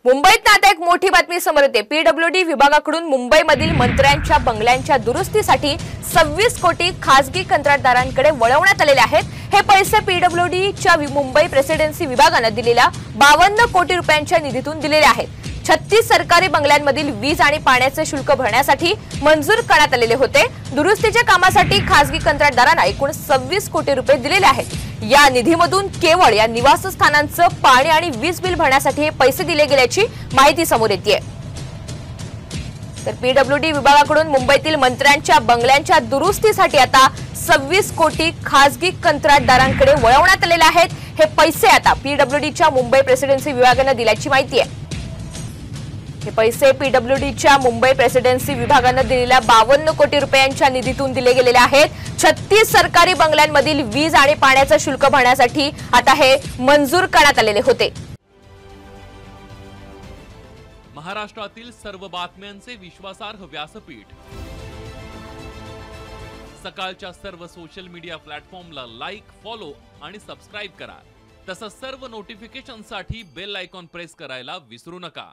मुंबईत आता एक मोठी बातमी समोर येते। पीडब्ल्यूडी विभागाकडून मुंबईमधील मंत्र्यांच्या बंगल्यांच्या दुरुस्तीसाठी 26 कोटी खासगी कंत्राटदारांकडे वळवण्यात आलेले आहेत। हे पैसे पीडब्ल्यूडीच्या मुंबई प्रेसिडेन्सी विभागाने दिलेल्या 52 कोटी रुपयांच्या निधीतून दिलेले आहेत। 36 सरकारी बंगल्यांमधील वीज आणि पाण्याचे शुल्क भरण्यासाठी मंजूर करण्यात आलेले होते। दुरुस्तीच्या कामासाठी खासगी कंत्राटदारांना एकूण 26 कोटी रुपये दिलेले आहेत। या निधीमधून केवळ या निवासस्थानांचं पाणी आणि वीज बिल भरण्यासाठी हे पैसे दिले गेल्याची माहिती समोर येते। तर पीडब्ल्यूडी विभागाकडून मुंबईतील मंत्र्यांच्या बंगल्यांच्या दुरुस्तीसाठी आता 26 कोटी खासगी कंत्राटदारांकडे वळवण्यात आलेले आहेत। हे पैसे आता पीडब्ल्यूडीच्या मुंबई प्रेसिडेन्सी विभागाने दिल्याची माहिती आहे। हे पैसे पीडब्ल्यूडीच्या मुंबई प्रेसिडेन्सी विभागाने दिलेल्या 52 कोटी रुपयांच्या निधीतून दिले गेलेले आहेत। 36 सरकारी बंगल्यांमधील वीज आणि पाण्याचे शुल्क भरण्यासाठी आता हे मंजूर करण्यात आलेले होते। महाराष्ट्रातील सर्व बातम्यांचे विश्वासार्ह व्यासपीठ सकाळच्या सर्व सोशल मीडिया प्लॅटफॉर्मला लाईक, फॉलो आणि सबस्क्राइब करा। तसंच सर्व नोटिफिकेशनसाठी बेल आयकॉन प्रेस करायला विसरू नका।